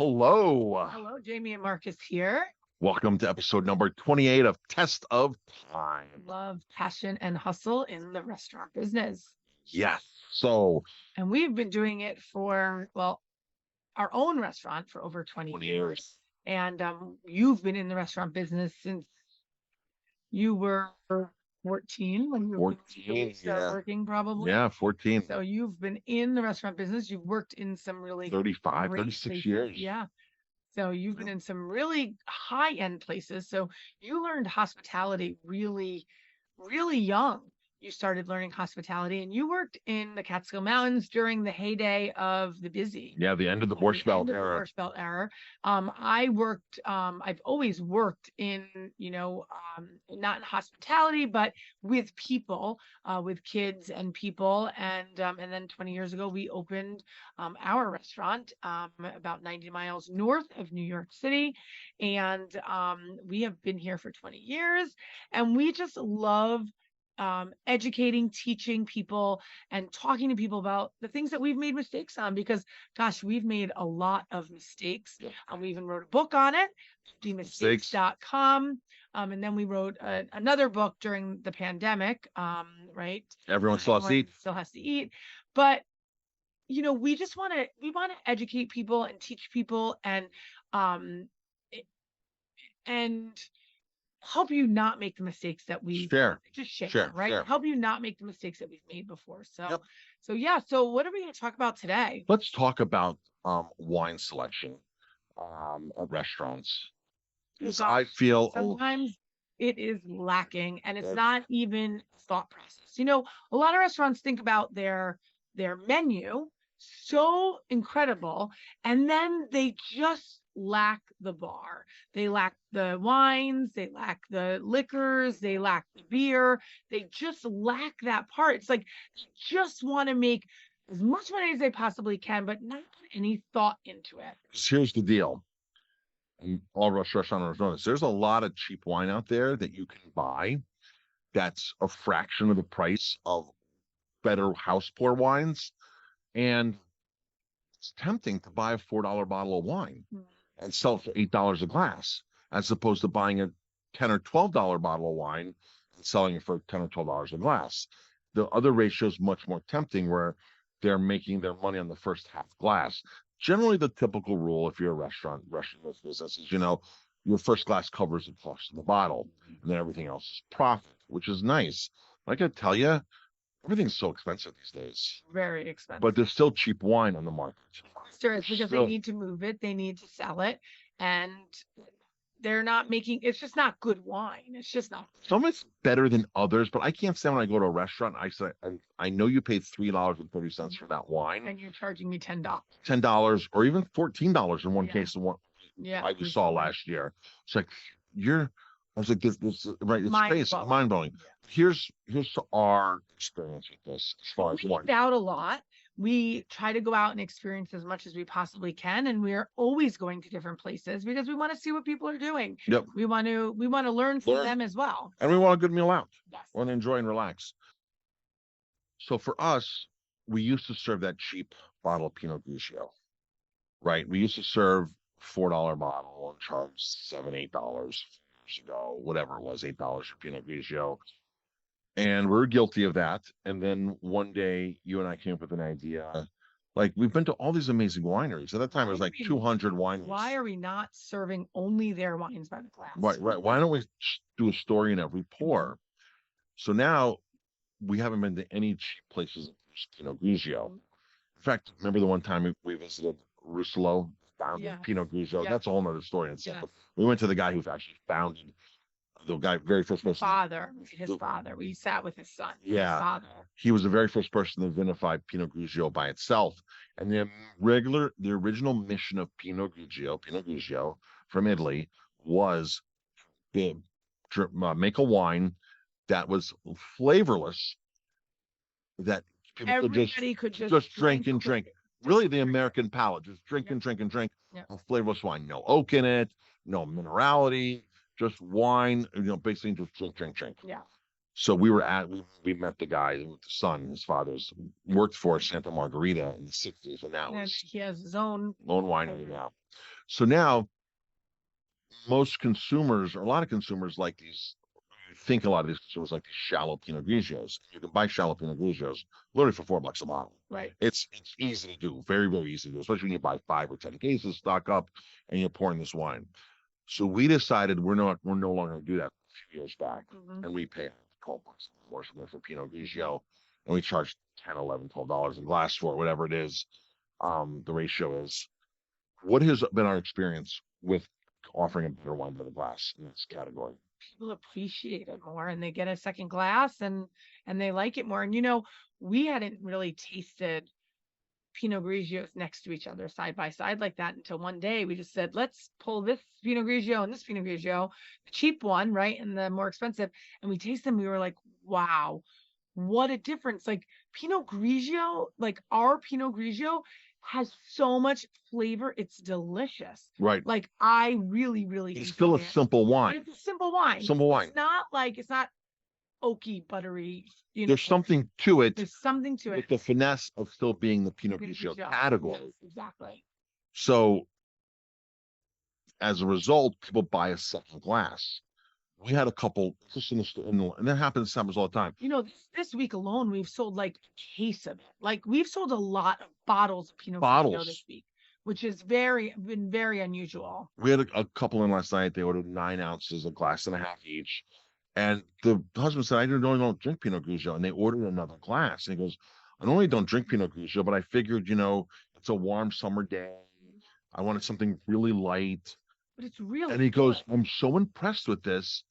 Hello. Hello, Jamie and Marcus here. Welcome to episode number 28 of Test of Thyme. Love, passion, and hustle in the restaurant business. Yes. So, And we've been doing it for, our own restaurant for over 20 20 years. years. And you've been in the restaurant business since you were 14 when you 14, started yeah. working, probably. Yeah, 14, So you've been in the restaurant business. You've worked in some really 35, great 36 places. years. Yeah. So you've been Yeah. in some really high-end places. So you learned hospitality really, really young. You started learning hospitality and you worked in the Catskill Mountains during the heyday of the busy. Yeah, the end of the The Borscht Belt end of the era. Borscht Belt era. I've always worked in, not in hospitality, but with people, with kids and people. And then 20 years ago, we opened our restaurant about 90 miles north of New York City. And we have been here for 20 years. And we just love educating, teaching people, and talking to people about the things that we've made mistakes on because gosh, we've made a lot of mistakes. Yep. We even wrote a book on it, mistakes.com. And then we wrote another book during the pandemic, right? Everyone still has to eat. Still has to eat. But we just want to educate people and teach people um and help you not make the mistakes that we Share. just share, Share, right? share. Help you not make the mistakes that we've made before. So, Yep. So what are we going to talk about today? Let's talk about wine selection at restaurants. Because I feel Sometimes it is lacking and it's That's- not even thought process. A lot of restaurants think about their menu so incredible and then they just lack the bar. They lack the wines, they lack the liquors, they lack the beer. They just lack that part. It's like they just want to make as much money as they possibly can, but not put any thought into it. here's the deal. And all restaurant owners know this. There's a lot of cheap wine out there that you can buy that's a fraction of the price of better house pour wines. And it's tempting to buy a $4 bottle of wine and sell it for $8 a glass, as opposed to buying a $10 or $12 bottle of wine and selling it for $10 or $12 a glass. The other ratio is much more tempting where they're making their money on the first half glass. Generally, the typical rule, if you're a restaurant business, is your first glass covers the cost of the bottle, and then everything else is profit, which is nice. I gotta tell you, everything's so expensive these days. Very expensive. But there's still cheap wine on the market. Sure, it's because they need to move it, they need to sell it, and they're not making. It's just not good wine. It's just not. Some of it's better than others, but I can't stand when I go to a restaurant. I say, I know you paid $3.30 for that wine, And you're charging me $10. $10 or even $14 in one Yeah. case. One Yeah, I saw last year. It's like I was like, this right? It's crazy, mind blowing. Yeah. Here's our experience with this as far as wine. We out a lot. We try to go out and experience as much as we possibly can, and we're always going to different places because we want to see what people are doing. Yep. We want to learn from them as well. And we want a good meal out. Yes. We want to enjoy and relax. So for us, we used to serve that cheap bottle of Pinot Grigio, right? We used to serve $4 bottle and charge $7, $8 years ago, whatever it was, $8 for Pinot Grigio. And we're guilty of that. And then one day, you and I came up with an idea. Like, we've been to all these amazing wineries. At that time, it was like 200 wineries. Why are we not serving only their wines by the glass? Right. Why don't we do a story in every pour? So now we haven't been to any cheap places in Pinot Grigio. In fact, remember the one time we visited Russolo, founded Pinot Grigio? Yeah. That's a whole nother story. Yeah. We went to the guy who actually founded very first person. His father. We sat with his son. Yeah. His father. He was the very first person to vinify Pinot Grigio by itself. And the original mission of Pinot Grigio from Italy was to make a wine that was flavorless, that people could just drink and drink. Really, the American palate, just drink and drink and drink. Yeah. A flavorless wine, no oak in it, no minerality. Just wine, basically just drink. Yeah. So we met the guy with the son, his father's worked for Santa Margarita in the 60s, and now And is he has his own. lone winery now. So now most consumers, or a lot of consumers, like these. I think a lot of these consumers like these shallow Pinot Grigios. You can buy shallow Pinot Grigios literally for $4 a bottle. Right. It's easy to do, very very easy to do, especially when you buy 5 or 10 cases, stock up, and you're pouring this wine. So we decided we're no longer going to do that a few years back, and we pay $12 more for Pinot Grigio, and we charge 10, 11, $12 a glass for it, whatever it is. The ratio is. What has been our experience with offering a better wine by the glass in this category? People appreciate it more and they get a second glass and they like it more. And we hadn't really tasted Pinot Grigios next to each other side by side like that until one day we just said, let's pull this Pinot Grigio and this Pinot Grigio, the cheap one, right? And the more expensive. And we taste them. We were like, wow, what a difference. Like Pinot Grigio, like our Pinot Grigio has so much flavor. It's delicious. Right. Like I really, really It's enjoy still a it. simple wine. It's a simple wine. Simple wine. It's not oaky, buttery. There's something to it. There's something to it. With the finesse of still being the Pinot Grigio category. Yes, exactly. So as a result, people buy a second glass. We had a couple just and that happens all the time. This week alone, we've sold like a case of it. Like we've sold a lot of bottles of Pinot Grigio this week, which is been very unusual. We had a couple in last night. They ordered 9 ounces, a glass and a half each. And the husband said, I don't drink Pinot Grigio. And they ordered another glass. And he goes, I normally don't drink Pinot Grigio, but I figured, it's a warm summer day. I wanted something really light. But it's really And he goes, I'm so impressed with this.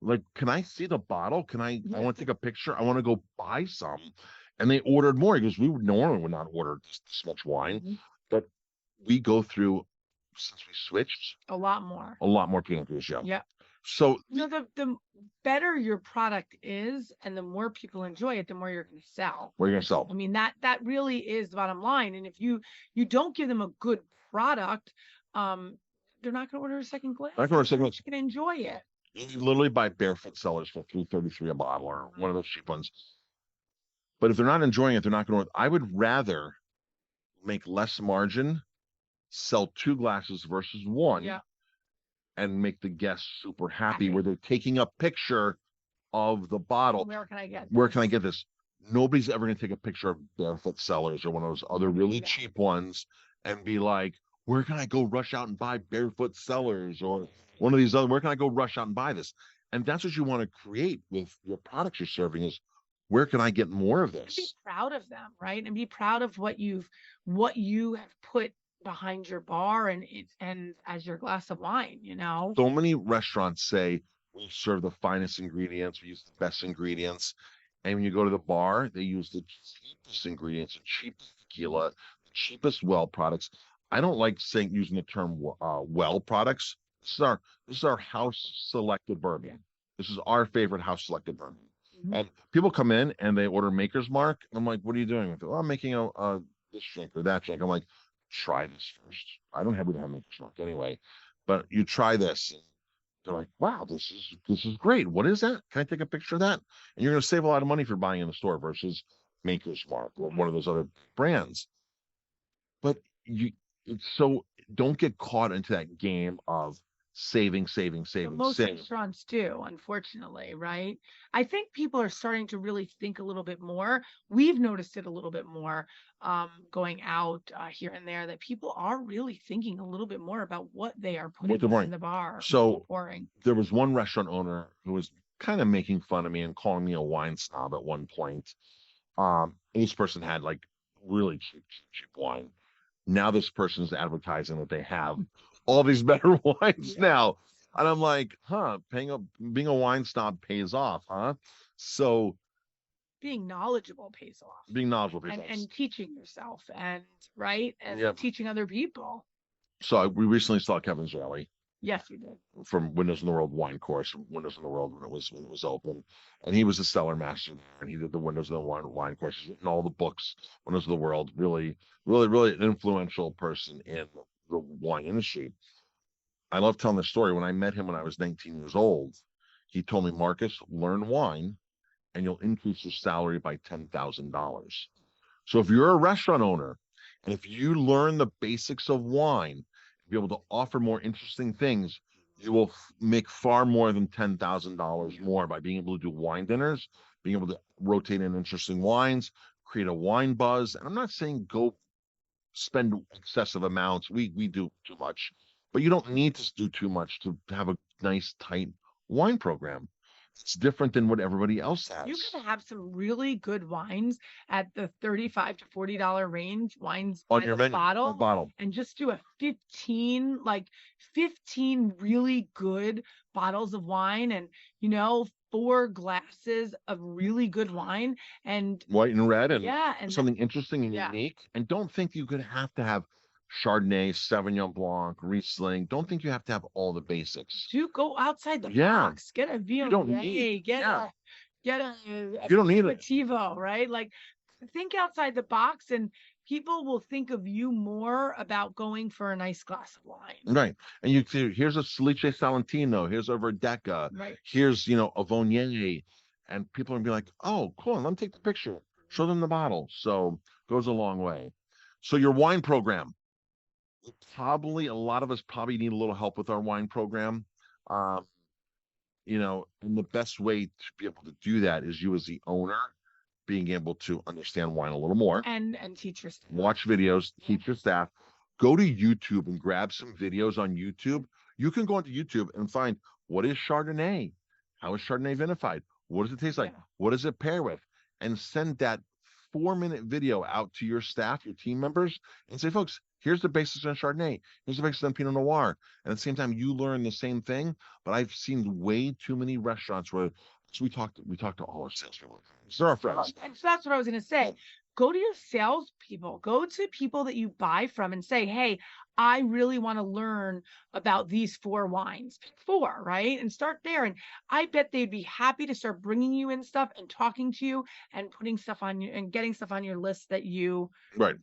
Like, can I see the bottle? I want to take a picture. I want to go buy some. And they ordered more. He goes, we would not order this much wine. But we go through, since we switched, a lot more Pinot Grigio. Yeah. So the better your product is and the more people enjoy it, the more you're going to sell. What are you going to sell? I mean, that really is the bottom line. And if you don't give them a good product, they're not going to order a second glass. They're going to enjoy it. You literally buy Barefoot Cellars for $3.33 a bottle, or one of those cheap ones. But if they're not enjoying it, they're not going to. I would rather make less margin, sell 2 glasses versus 1. Yeah. And make the guests super happy where they're taking a picture of the bottle. Where can I get this? Nobody's ever going to take a picture of Barefoot Cellars or one of those other really cheap ones and be like, where can I go rush out and buy Barefoot Cellars or one of these other, where can I go rush out and buy this? And that's what you want to create with your products you're serving is, where can I get more of this? Be proud of them, right? And be proud of what you have put behind your bar and as your glass of wine, So many restaurants say we serve the finest ingredients, we use the best ingredients, and when you go to the bar, they use the cheapest ingredients, the cheapest tequila, the cheapest well products. I don't like using the term well products. This is our house selected bourbon. This is our favorite house selected bourbon. And people come in and they order Maker's Mark. I'm like, what are you doing with it? Well, I'm making a this drink or that drink. I'm like, try this first. I don't have Maker's Mark anyway, but you try this. And they're like, wow, this is great. What is that? Can I take a picture of that? And you're going to save a lot of money if you're buying in the store versus Maker's Mark or one of those other brands. But don't get caught into that game of saving. Most restaurants do, unfortunately, right? I think people are starting to really think a little bit more. We've noticed it a little bit more going out here and there, that people are really thinking a little bit more about what they are putting in the bar. So there was one restaurant owner who was kind of making fun of me and calling me a wine snob at one point. This person had like really cheap wine. Now this person's advertising that they have all these better wines now. And I'm like, being a wine snob pays off, huh? So being knowledgeable pays off. And teaching yourself and teaching other people. So we recently saw Kevin Zraly. Yes, we did. From Windows in the World wine course, from Windows in the World when it was open. And he was a cellar master there, and he did the Windows in the wine course. He's written all the books, Windows of the World, really an influential person in the wine industry. I love telling this story. When I met him when I was 19 years old, he told me, Marcus, learn wine and you'll increase your salary by $10,000. So if you're a restaurant owner and if you learn the basics of wine, be able to offer more interesting things, you will make far more than $10,000 more by being able to do wine dinners, being able to rotate in interesting wines, create a wine buzz. And I'm not saying go spend excessive amounts. We do too much, but you don't need to do too much to have a nice tight wine program. It's different than what everybody else You has can have some really good wines at the $35 to $40 range, wines on by your the menu. bottle, Bottle. and just do a 15 really good bottles of wine and, 4 glasses of really good wine. And White and red and yeah, and something interesting and yeah, unique. And don't think you could have to have Chardonnay, Sauvignon Blanc, Riesling. Don't think you have to have all the basics. do go outside the Yeah, box. Get a you don't need. Viognier, get Yeah, a you don't need it. Primitivo, right? Like think outside the box and people will think of you more about going for a nice glass of wine. Right. And you see, here's a Salice Salentino, here's a Verdeca, Right. here's, a Vonier. And people are gonna be like, oh, cool, let me take the picture. Show them the bottle. So goes a long way. So your wine program. Probably a lot of us probably need a little help with our wine program. Um, and the best way to be able to do that is you as the owner being able to understand wine a little more, and teach your staff. watch videos, teach your staff, go to YouTube and grab some videos on YouTube. You can go onto YouTube and find what is Chardonnay, how is Chardonnay vinified, what does it taste like, what does it pair with, and send that 4-minute video out to your staff, your team members, and say, folks, here's the basics on Chardonnay, here's the basics on Pinot Noir. And at the same time, you learn the same thing. But I've seen way too many restaurants where we talked to all our salespeople. They're our friends. And so that's what I was going to say. Go to your salespeople, go to people that you buy from and say, hey, I really want to learn about these 4 wines. Pick 4, right? And start there. And I bet they'd be happy to start bringing you in stuff and talking to you and putting stuff on you and getting stuff on your list that you, right.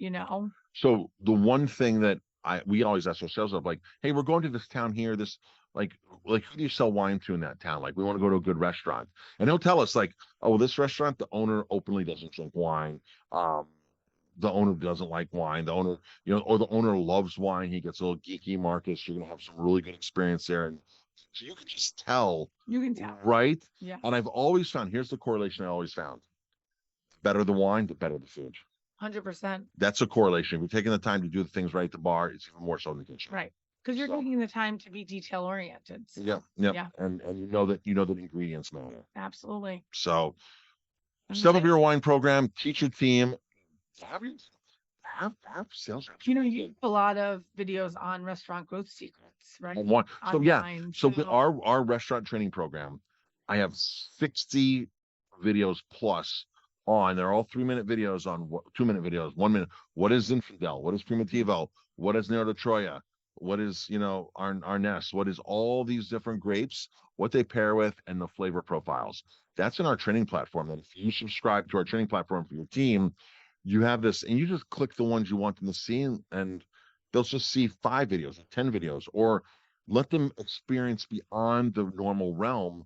So the one thing that we always ask our sales rep, like, hey, we're going to this town here, this like who do you sell wine to in that town? Like, we want to go to a good restaurant. And he'll tell us like, oh, this restaurant, the owner openly doesn't drink wine. The owner doesn't like wine. The owner, or the owner loves wine. He gets a little geeky, Marcus. You're going to have some really good experience there. And so you can just tell. You can tell. Right? Yeah. And I've always found, here's the correlation I always found. The better the wine, the better the food. 100%. That's a correlation. If you're taking the time to do the things right at the bar, it's even more so in the kitchen. Right. Because you're taking the time to be detail oriented. So. Yeah. And you know that ingredients matter. Absolutely. So step up your wine program, teach your team, have sales reps. You have a lot of videos on restaurant growth secrets, right? So online, so with our restaurant training program, I have 60 videos plus on. They're all 3-minute videos on 2-minute videos, 1 minute. What is Zinfandel? What is Primitivo? What is Nero de Troya? What is, Arness? What is all these different grapes, what they pair with, and the flavor profiles. That's in our training platform. And if you subscribe to our training platform for your team, you have this, and you just click the ones you want them to see, and they'll just see 5 videos, 10 videos, or let them experience beyond the normal realm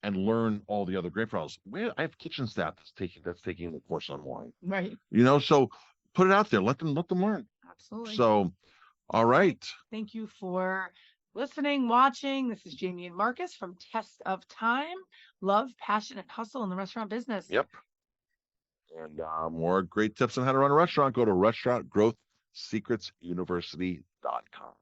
and learn all the other grape profiles. I have kitchen staff that's taking the course on wine. Right. So put it out there. Let them learn. Absolutely. So, all right. Thank you for listening, watching. This is Jamie and Marcus from Test of Thyme. Love, passion, and hustle in the restaurant business. Yep. And more great tips on how to run a restaurant. Go to restaurantgrowthsecretsuniversity.com.